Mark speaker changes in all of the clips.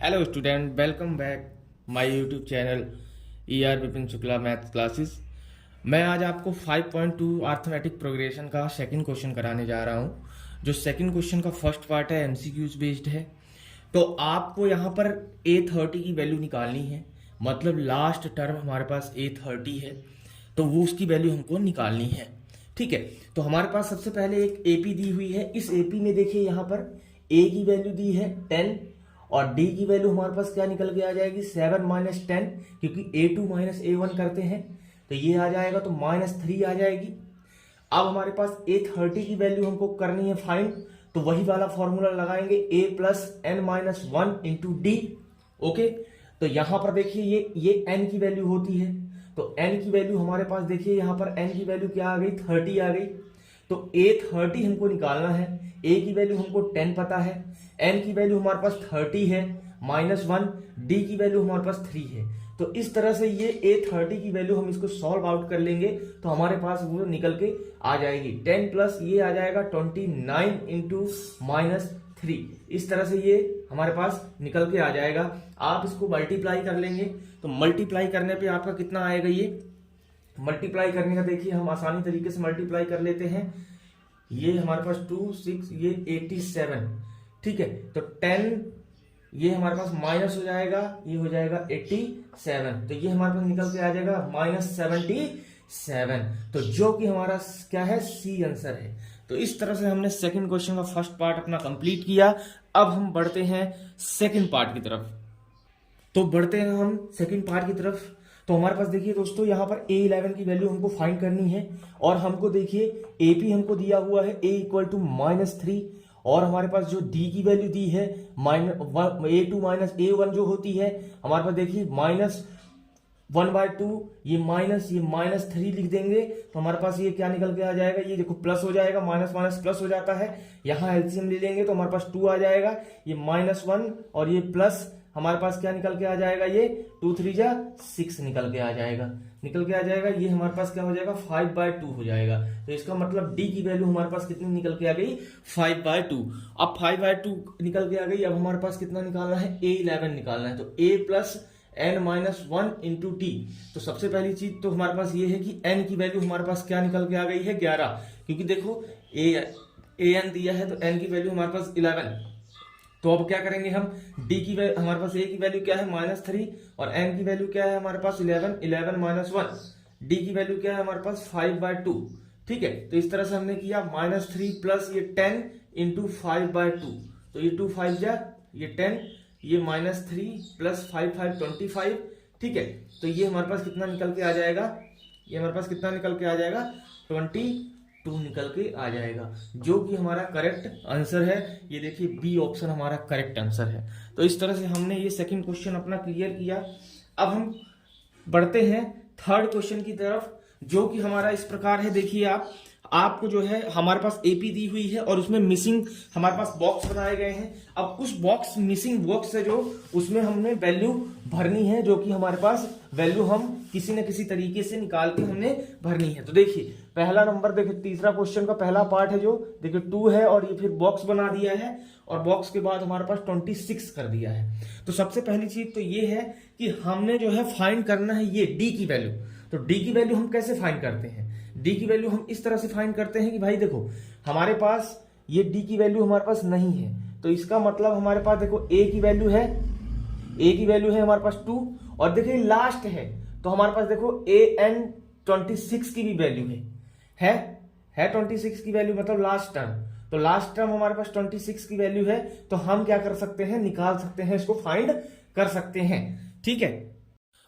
Speaker 1: Hello student, welcome back my YouTube channel ER Vipin Shukla maths classes. मैं आज आपको 5.2 arithmetic progression का सेकंड क्वेश्चन कराने जा रहा हूँ। जो सेकंड क्वेश्चन का फर्स्ट पार्ट है MCQs बेस्ड है। तो आपको यहाँ पर A30 की वैल्यू निकालनी है, मतलब लास्ट टर्म हमारे पास A30 है तो वो उसकी वैल्यू हमको निकालनी है। ठीक है, तो हमारे पास सबसे पहले एक AP दी हुई है। इस AP में देखिए यहाँ पर A की वैल्यू दी है 10 और D की वैल्यू हमारे पास क्या निकल के आ जाएगी 7 माइनस 10, क्योंकि A2 माइनस A1 करते हैं तो ये आ जाएगा तो -3 आ जाएगी। अब हमारे पास A30 की वैल्यू हमको करनी है फाइंड, तो वही वाला फॉर्मूला लगाएंगे A plus n minus 1 into D. Okay, तो यहां पर देखिए ये n की वैल्यू होती है, तो n की वैल्यू हमारे पास देखिए यहाँ पर n की वैल्यू क्या आ गई 30 आ गई। तो A30 हमको निकालना है। A की वैल्यू हमको 10 पता है, n की वैल्यू हमारे पास 30 है -1, d की वैल्यू हमारे पास 3 है। तो इस तरह से ये A30 की वैल्यू हम इसको सॉल्व आउट कर लेंगे तो हमारे पास वो निकल के आ जाएगी 10 प्लस ये आ जाएगा 29 इंटू -3। इस तरह से ये हमारे पास निकल के आ जाएगा। आप इसको मल्टीप्लाई कर लेंगे तो मल्टीप्लाई करने पे आपका कितना आएगा, ये मल्टीप्लाई करने का देखिए हम आसानी तरीके से मल्टीप्लाई कर लेते हैं। ये हमारे पास 2 6 ये 87। ठीक है, तो 10 ये हमारे पास माइनस हो जाएगा, ये हो जाएगा 87, तो ये हमारे पास निकल के आ जाएगा -77। तो जो कि हमारा क्या है सी आंसर है। तो इस तरह से हमने सेकंड क्वेश्चन का फर्स्ट पार्ट अपना कंप्लीट किया। अब हम बढ़ते हैं सेकंड पार्ट की तरफ। तो बढ़ते हैं हम सेकंड पार्ट की तरफ। तो हमारे पास देखिए दोस्तों यहाँ पर A11 की वैल्यू हमको फाइंड करनी है और हमको देखिए AP हमको दिया हुआ है A इक्वल टू -3 और हमारे पास जो D की वैल्यू दी है A2 माइनस A1 जो होती है हमारे पास देखिए -1/2, ये -3 लिख देंगे तो हमारे पास ये क्या निकल के आ जाएगा, ये देखो प्लस हो जाएगा, माइनस माइनस प्लस हो जाता है। यहाँ एलसीएम ले लेंगे तो हमारे पास 2 आ जाएगा, ये -1 और ये प्लस हमारे पास क्या निकल के आ जाएगा, ये 2 3 जा 6 निकल के आ जाएगा। ये हमारे पास क्या हो जाएगा 5/2 हो जाएगा। तो इसका मतलब डी की वैल्यू हमारे पास कितनी निकल के आ गई 5/2। अब 5/2 निकल के आ गई। अब हमारे पास कितना निकालना है A11 निकालना है, तो A plus n minus 1 into T. तो सबसे पहली चीज तो हमारे पास ये है कि n की वैल्यू हमारे पास क्या निकल के आ गई है 11, क्योंकि देखो an दिया है तो n की वैल्यू हमारे पास 11। तो अब क्या करेंगे हम, d की वैल्यू हमारे पास a की वैल्यू क्या है -3 और n की वैल्यू क्या है हमारे पास 11 माइनस 1, d की वैल्यू क्या है हमारे पास 5/2। ठीक है, तो इस तरह से हमने किया -3 प्लस ये 10 इंटू 5/2, तो ये 2 5 जा ये 10, ये -3 प्लस 5 5 25। ठीक है, तो ये हमारे पास कितना निकल के आ जाएगा, ये हमारे पास कितना निकल के आ जाएगा 22 निकल के आ जाएगा, जो कि हमारा करेक्ट आंसर है। ये देखिए बी ऑप्शन हमारा करेक्ट आंसर है। तो इस तरह से हमने ये सेकंड क्वेश्चन अपना क्लियर किया। अब हम बढ़ते हैं थर्ड क्वेश्चन की तरफ, जो कि हमारा इस प्रकार है। देखिए आपको जो है हमारे पास एपी दी हुई है और उसमें मिसिंग हमारे पास बॉक्स बनाए गए हैं। अब उस बॉक्स मिसिंग बॉक्स है जो उसमें हमने वैल्यू भरनी है, जो कि हमारे पास वैल्यू हम किसी न किसी तरीके से निकाल के हमने भरनी है। तो देखिए पहला नंबर, देखिए तीसरा क्वेश्चन का पहला पार्ट है जो देखिए 2 है और ये फिर बॉक्स बना दिया है और बॉक्स के बाद हमारे पास 26 कर दिया है। तो सबसे पहली चीज तो ये है कि हमने जो है फाइंड करना है ये डी की वैल्यू। तो डी की वैल्यू हम कैसे फाइंड करते हैं, डी की वैल्यू हम इस तरह से फाइंड करते हैं कि भाई देखो हमारे पास ये डी की वैल्यू हमारे पास नहीं है, तो इसका मतलब हमारे पास देखो ए की वैल्यू है हमारे पास 2 और देखिए लास्ट है तो हमारे पास देखो an 26 की भी वैल्यू है 26 की वैल्यू, मतलब लास्ट टर्म। तो लास्ट टर्म हमारे पास 26 की वैल्यू है, तो हम क्या कर सकते हैं, निकाल सकते हैं, इसको फाइंड कर सकते हैं। ठीक है,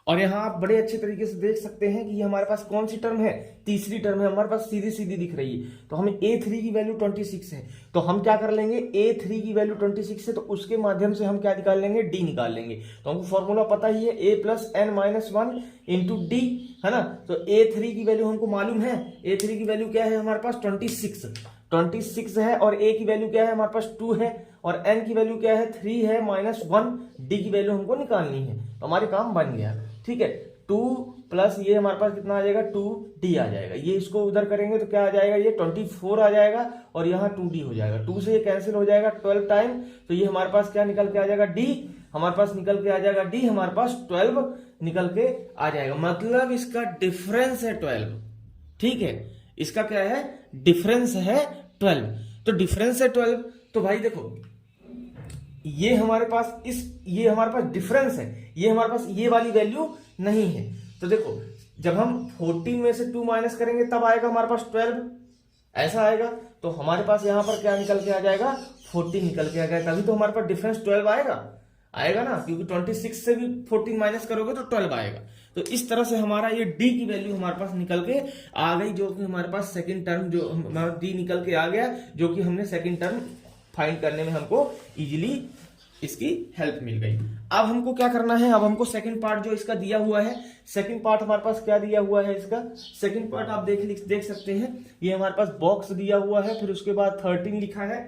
Speaker 1: और यहाँ आप बड़े अच्छे तरीके से देख सकते हैं कि ये हमारे पास कौन सी टर्म है, तीसरी टर्म है, हमारे पास सीधी सीधी दिख रही है। तो हमें A3 की वैल्यू 26 है, तो हम क्या कर लेंगे, A3 की वैल्यू 26 है तो उसके माध्यम से हम क्या निकाल लेंगे, D निकाल लेंगे। तो हमको फॉर्मूला पता ही है A plus n minus 1 into D, है ना। तो A3 की वैल्यू हमको मालूम है, A3 की वैल्यू क्या है हमारे पास 26 है और A की वैल्यू क्या है हमारे पास 2 है और n की वैल्यू क्या है 3 है -1, D की वैल्यू हमको निकालनी है। तो हमारे काम बन गया। ठीक है, 2 प्लस ये हमारे पास कितना आ जाएगा 2d आ जाएगा, ये इसको उधर करेंगे तो क्या आ जाएगा, ये 24 आ जाएगा और यहाँ 2d हो जाएगा, 2 से ये कैंसिल हो जाएगा 12 टाइम, तो ये हमारे पास क्या निकल के आ जाएगा d हमारे पास निकल के आ जाएगा डी, हमारे पास 12 निकल के आ जाएगा। मतलब इसका डिफरेंस है 12, ठीक है, इसका क्या है, डिफरेंस है 12। तो डिफरेंस है 12, तो भाई देखो ये हमारे पास ये हमारे पास डिफरेंस है, ये हमारे पास ये वाली वैल्यू नहीं है। तो देखो जब हम 14 में से 2 माइनस करेंगे तब आएगा हमारे पास 12, ऐसा आएगा। तो हमारे पास यहाँ पर क्या निकल के आ जाएगा, 14 निकल के आ जाएगा, तभी तो हमारे पास डिफरेंस 12 आएगा ना, क्योंकि 26 से भी 14 माइनस करोगे तो 12 आएगा। तो इस तरह से हमारा ये डी की वैल्यू हमारे पास निकल के आ गई, जो कि हमारे पास सेकंड टर्म जो हमारा डी निकल के आ गया, जो कि हमने सेकंड टर्म फाइंड करने में हमको इजीली इसकी हेल्प मिल गई। अब हमको क्या करना है, अब हमको सेकंड पार्ट जो इसका दिया हुआ है, सेकंड पार्ट हमारे पास क्या दिया हुआ है, इसका सेकंड पार्ट आप देख सकते हैं, ये हमारे पास बॉक्स दिया हुआ है, फिर उसके बाद 13 लिखा है,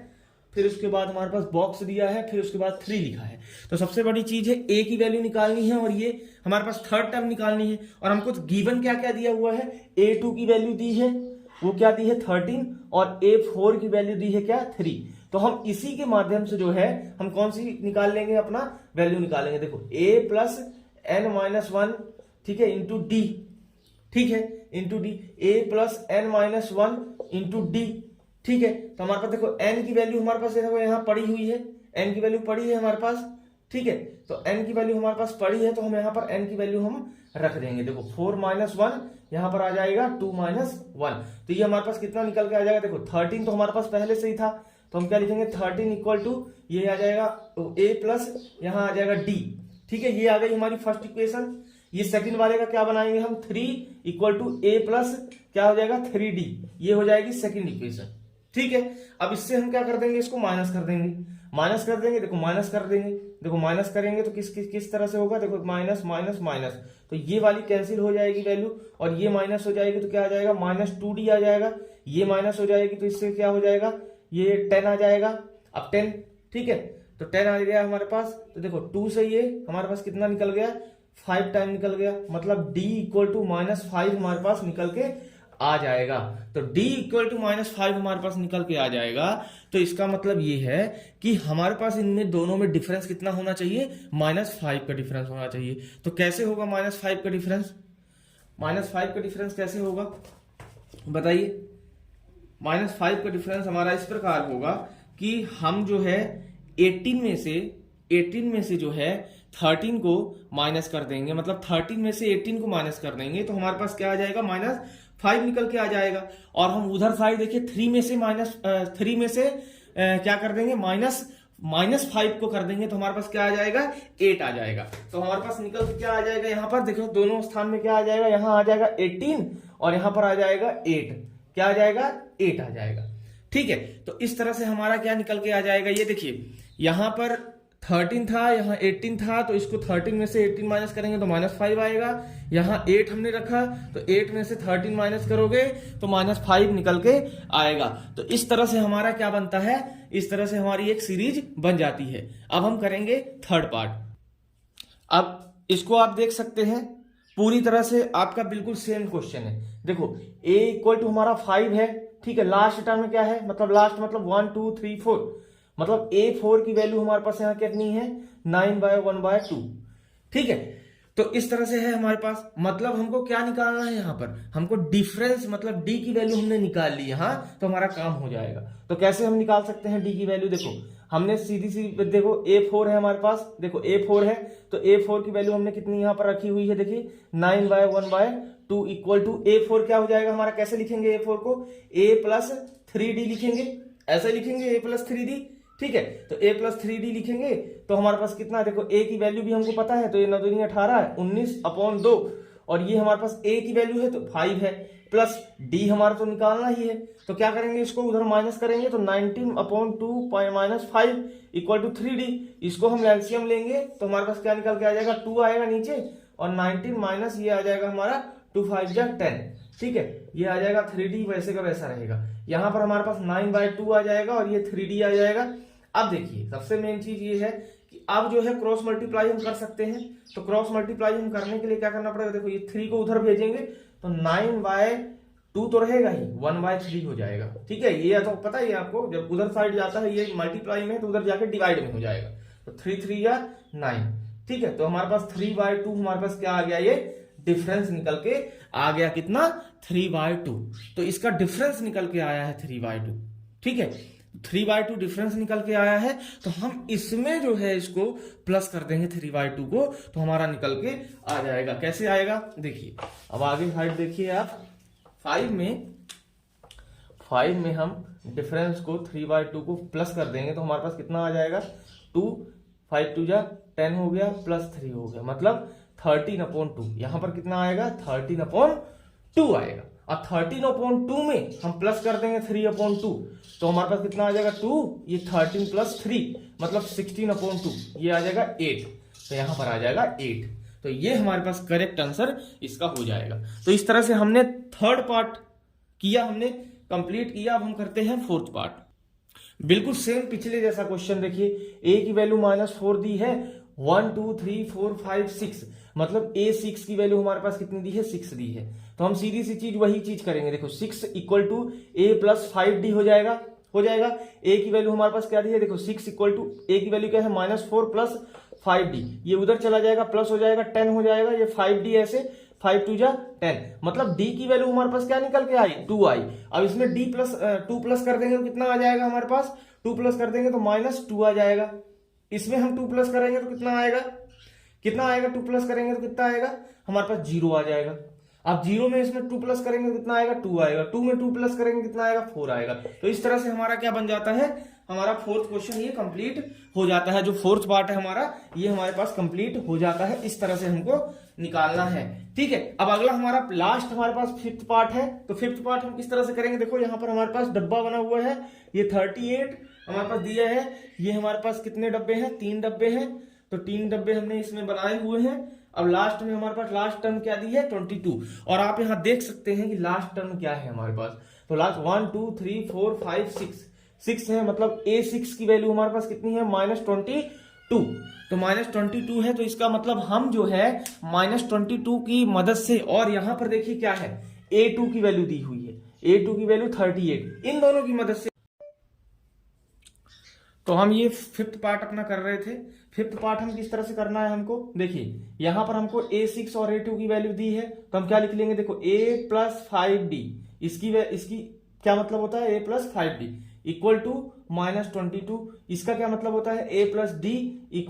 Speaker 1: फिर उसके बाद हमारे पास बॉक्स दिया है, फिर उसके बाद 3 लिखा है। तो सबसे बड़ी चीज है ए की वैल्यू निकालनी है, और ये हमारे पास थर्ड टर्म निकालनी है। और हमको गिवन क्या क्या दिया हुआ है, A2 की वैल्यू दी है, वो क्या दी है 13, और A4 की वैल्यू दी है क्या 3। तो हम इसी के माध्यम से जो है हम कौन सी निकाल लेंगे, अपना वैल्यू निकालेंगे। देखो a प्लस n माइनस 1, ठीक है, इंटू डी, ठीक है, into D, a plus n minus 1 into D, ठीक है। तो हमारे पास देखो n की वैल्यू हमारे पास देखो यहाँ पड़ी हुई है, n की वैल्यू पड़ी है हमारे पास, ठीक है। तो n की वैल्यू हमारे पास पड़ी है, तो हम यहाँ पर n की वैल्यू हम रख देंगे। देखो 4 माइनस 1 यहाँ पर आ जाएगा 2 माइनस 1, तो ये हमारे पास कितना निकल के आ जाएगा, देखो 13 तो हमारे पास पहले से ही था, तो हम क्या लिखेंगे 13 इक्वल टू ये आ जाएगा a प्लस यहाँ आ जाएगा d, ठीक है। ये आ गई हमारी फर्स्ट इक्वेशन। ये सेकंड वाले का क्या बनाएंगे हम, 3 इक्वल टू a प्लस क्या हो जाएगा 3d, ये हो जाएगी सेकंड इक्वेशन, ठीक है। अब इससे हम क्या कर देंगे, इसको माइनस कर देंगे, देखो माइनस कर देंगे, देखो माइनस करेंगे तो किस तरह से होगा, देखो माइनस माइनस माइनस, तो ये वाली कैंसिल हो जाएगी वैल्यू, और ये माइनस हो जाएगी तो क्या आ जाएगा माइनस 2d आ जाएगा, ये माइनस हो जाएगी तो इससे क्या हो जाएगा, ये 10 आ जाएगा। अब 10, ठीक है, तो 10 आ गया हमारे पास। तो देखो 2 से ये हमारे पास कितना निकल गया, 5 टाइम निकल गया, मतलब d इक्वल टू माइनस 5 हमारे पास निकल के आ जाएगा। तो d इक्वल टू माइनस 5 हमारे पास निकल के आ जाएगा। तो इसका मतलब ये है कि हमारे पास इनमें दोनों में डिफरेंस कितना होना चाहिए, -5 का डिफरेंस होना चाहिए। तो कैसे होगा -5 का डिफरेंस, -5 का डिफरेंस कैसे होगा बताइए। -5 का डिफरेंस हमारा इस प्रकार होगा कि हम जो है 18 में से जो है 13 को माइनस कर देंगे, मतलब 13 में से 18 को माइनस कर देंगे, तो हमारे पास क्या आ जाएगा -5 निकल के आ जाएगा। और हम उधर साइड देखिए 3 में से क्या कर देंगे, -5 को कर देंगे, तो हमारे पास क्या आ जाएगा 8 आ जाएगा। तो हमारे पास निकल के क्या आ जाएगा, यहाँ पर देखो दोनों स्थान में क्या आ जाएगा, यहाँ आ जाएगा 18 और यहाँ पर आ जाएगा 8, क्या आ जाएगा 8 आ जाएगा, ठीक है। तो इस तरह से हमारा क्या निकल के आ जाएगा, ये देखिए यहाँ पर 13 था, यहाँ 18 था, तो इसको 13 में से 18 माइनस करेंगे तो -5 आएगा। यहाँ 8 हमने रखा, तो 8 में से 13 माइनस करोगे तो -5 निकल के आएगा। तो इस तरह से हमारा क्या बनता है, इस तरह से हमारी एक सीरीज बन जाती है। अब हम करेंगे थर्ड पार्ट। अब इसको आप देख सकते हैं, पूरी तरह से आपका बिल्कुल सेम क्वेश्चन है। देखो a इक्वल टू हमारा 5 है, ठीक है, लास्ट टर्म में क्या है, मतलब लास्ट मतलब 1 2 3 4, मतलब a4 की वैल्यू हमारे पास यहाँ कितनी है 9/1/2, ठीक है। तो इस तरह से है हमारे पास, मतलब हमको क्या निकालना है, यहाँ पर हमको डिफरेंस मतलब d की वैल्यू हमने निकाल ली यहाँ, तो हमारा काम हो जाएगा। तो कैसे हम निकाल सकते हैं d की वैल्यू, देखो हमने सीधी देखो a4 है हमारे पास, देखो a4 है, तो a4 की वैल्यू हमने कितनी यहाँ पर रखी हुई है, देखिए 9/1/2 इक्वल टू a4 क्या हो जाएगा हमारा, कैसे लिखेंगे a4 को, a प्लस 3d लिखेंगे, ऐसे लिखेंगे a प्लस 3d, ठीक है। तो a प्लस 3d लिखेंगे तो हमारे पास कितना, देखो a की वैल्यू भी हमको पता है, तो ये 9 दूनी 18 है, 19/2, और ये हमारे पास a की वैल्यू है तो 5 है, प्लस d हमारा तो निकालना ही है। तो क्या करेंगे, इसको उधर माइनस करेंगे, तो 19/2 माइनस 5 इक्वल टू 3d, इसको हम एलसीएम लेंगे तो हमारे पास क्या निकल के आ जाएगा, 2 आएगा नीचे, और 19 माइनस ये आ जाएगा हमारा 2 5 जा 10, ठीक है, ये आ जाएगा 3d, वैसे का वैसा रहेगा। यहाँ पर हमारे पास 9/2 आ जाएगा और ये 3d आ जाएगा। अब देखिए सबसे मेन चीज ये है कि अब जो है क्रॉस मल्टीप्लाई हम कर सकते हैं। तो क्रॉस मल्टीप्लाई हम करने के लिए क्या करना पड़ेगा, देखो ये 3 को उधर भेजेंगे तो 9/2 तो रहेगा ही, 1/3 हो जाएगा, ठीक है। ये तो पता ही है आपको, जब उधर साइड जाता है ये मल्टीप्लाई में तो उधर जाके डिवाइड में हो जाएगा, तो 3 3 या 9। ठीक है, तो हमारे पास 3/2 हमारे पास क्या आ गया, ये डिफरेंस निकल के आ गया कितना, 3/2। तो इसका डिफरेंस निकल के आया है 3/2। ठीक है, 3/2 डिफरेंस निकल के आया है, तो हम इसमें जो है इसको प्लस कर देंगे 3/2 को, तो हमारा निकल के आ जाएगा। कैसे आएगा देखिए, अब आगे हाइट देखिए आप, 5 में हम डिफरेंस को 3/2 को प्लस कर देंगे तो हमारे पास कितना आ जाएगा, 2, 5 2 जा 10 हो गया, प्लस 3 हो गया, मतलब 13/2। यहां पर कितना आएगा, 13/2 आएगा। अब 13/2 में हम प्लस कर देंगे 3/2, तो हमारे पास कितना आ जाएगा, 2, ये 13 + 3 मतलब 16/2, ये आ जाएगा 8। तो यहां पर आ जाएगा 8। तो ये हमारे पास करेक्ट आंसर इसका हो जाएगा। तो इस तरह से हमने थर्ड पार्ट किया, हमने कंप्लीट किया। अब हम करते हैं फोर्थ पार्ट। बिल्कुल सेम पिछले जैसा क्वेश्चन देखिए, a की वैल्यू -4 दी है, 1 2 3 4 5 6, मतलब a6 की वैल्यू हमारे पास कितनी दी है, 6 दी है। तो हम सीधी सी चीज वही चीज करेंगे, देखो 6 = a + 5d हो जाएगा। a की वैल्यू हमारे पास क्या दी है, देखो 6 = a की वैल्यू क्या है, -4 + 5d, ये उधर चला जाएगा, प्लस हो जाएगा, 10 हो जाएगा, ये 5d ऐसे 5 2 जा 10, मतलब d की वैल्यू हमारे पास क्या निकल के आई, 2 आई। अब इसमें d+2 प्लस कर देंगे तो कितना आ जाएगा हमारे पास, 2 प्लस कर देंगे तो -2 आ जाएगा। इसमें हम 2 प्लस करेंगे तो कितना आएगा, 2 प्लस करेंगे तो कितना आएगा, हमारे पास 0 आ जाएगा। अब 0 में इसमें 2 प्लस करेंगे तो कितना आएगा, 2 आएगा। 2 में 2 प्लस करेंगे कितना आएगा, 4 आएगा। तो इस तरह से हमारा क्या बन जाता है, हमारा फोर्थ क्वेश्चन ये कंप्लीट हो जाता है। जो फोर्थ पार्ट है हमारा, ये हमारे पास कंप्लीट हो जाता है। इस तरह से हमको निकालना है। ठीक है, अब अगला हमारा लास्ट हमारे पास फिफ्थ पार्ट है। तो फिफ्थ पार्ट हम किस तरह से करेंगे, देखो यहाँ पर हमारे पास डब्बा बना हुआ है, ये 38 हमारे पास दिया है, ये हमारे पास कितने डब्बे हैं, 3 डब्बे हैं। तो 3 डब्बे हमने इसमें बनाए हुए हैं। अब लास्ट में हमारे पास लास्ट टर्म क्या दी है, 22। और आप यहाँ देख सकते हैं कि लास्ट टर्म क्या है हमारे पास। तो लास्ट 1 2 3 4 5 6 है, मतलब a6 की वैल्यू हमारे पास कितनी है, -22। तो -22 है, तो इसका मतलब हम जो है -22 की मदद से, और यहां पर देखिए क्या है, a2 की वैल्यू दी हुई है, a2 की वैल्यू 38, इन दोनों की मदद से तो हम ये फिफ्थ पार्ट अपना कर रहे थे। फिफ्थ पार्ट हम किस तरह से करना है हमको, देखिए यहां पर हमको a6 और a2 की वैल्यू दी है, तो हम क्या लिख लेंगे, देखो a + 5d, इसकी क्या मतलब होता है, a + 5d = -22। इसका क्या मतलब होता है, a + d =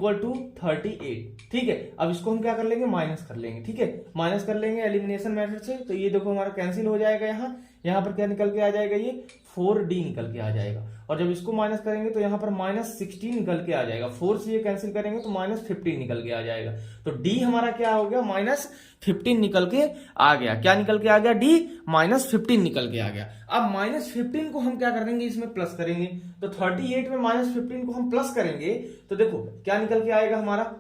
Speaker 1: 38। ठीक है, अब इसको हम क्या कर लेंगे, माइनस कर लेंगे। ठीक है, माइनस कर लेंगे एलिमिनेशन मेथड से। तो ये देखो हमारा कैंसिल हो जाएगा, यहाँ पर क्या निकल के आ जाएगा, ये 4d निकल के आ जाएगा। और जब इसको माइनस करेंगे तो यहाँ पर -16 निकल के आ जाएगा। 4 से ये कैंसिल करेंगे तो -15 निकल के आ जाएगा। तो d हमारा क्या हो गया, -15 निकल के आ गया। क्या निकल के आ गया, d -15 निकल के आ गया। अब -15 को हम क्या करेंगे, इसमें प्लस करेंगे। तो 38 में -15 को हम प्लस करेंगे तो देखो क्या निकल के आएगा हमारा,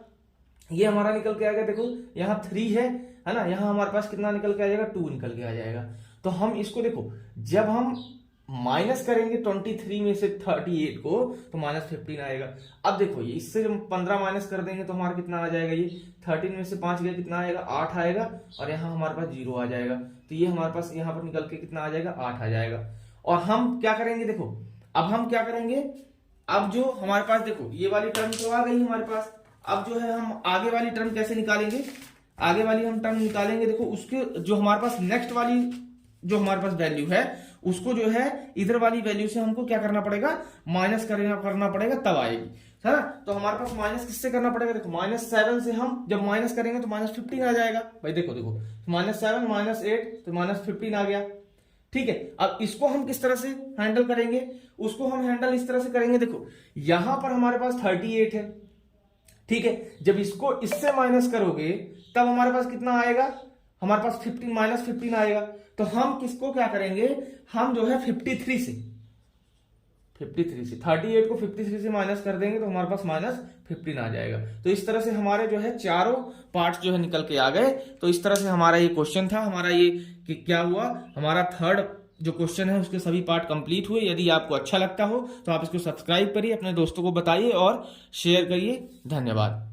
Speaker 1: ये हमारा निकल के आएगा, देखो यहाँ 3 है ना, यहाँ हमारे पास कितना निकल के आ जाएगा, 2 निकल के आ जाएगा। तो हम इसको देखो, जब हम माइनस करेंगे 23 में से 38 को तो -15 आएगा। अब देखो ये इससे जब 15 माइनस कर देंगे तो हमारा कितना आ जाएगा, ये 13 में से 5 गया, कितना आएगा, 8 आएगा। और यहाँ हमारे पास 0 आ जाएगा। तो ये हमारे पास यहाँ पर निकल के कितना आ जाएगा, 8 आ जाएगा। और हम क्या करेंगे, देखो अब हम क्या करेंगे, अब जो हमारे पास देखो ये वाली टर्म तो आ गई हमारे पास। अब जो है हम आगे वाली टर्म कैसे निकालेंगे, आगे वाली हम टर्म निकालेंगे, देखो उसके जो हमारे पास नेक्स्ट वाली जो हमारे पास वैल्यू है उसको जो है इधर वाली वैल्यू से हमको क्या करना पड़ेगा, माइनस करना पड़ेगा, तब आएगी, है ना। तो हमारे पास माइनस किससे करना पड़ेगा, देखो -7 से हम जब माइनस करेंगे तो -15 आ जाएगा भाई। देखो -7 -8 तो -15 आ गया। ठीक है, अब इसको हम किस तरह से हैंडल करेंगे, उसको हम हैंडल इस तरह से करेंगे, देखो यहां पर हमारे पास 38 है। ठीक है, जब इसको इससे माइनस करोगे तब हमारे पास कितना आएगा, हमारे पास -15 आएगा। तो हम किसको क्या करेंगे, हम जो है 53 से 38 को 53 से माइनस कर देंगे तो हमारे पास -15 आ जाएगा। तो इस तरह से हमारे जो है चारों पार्ट्स जो है निकल के आ गए। तो इस तरह से हमारा ये क्वेश्चन था, हमारा ये कि क्या हुआ, हमारा थर्ड जो क्वेश्चन है उसके सभी पार्ट कंप्लीट हुए। यदि आपको अच्छा लगता हो तो आप इसको सब्सक्राइब करिए, अपने दोस्तों को बताइए और शेयर करिए। धन्यवाद।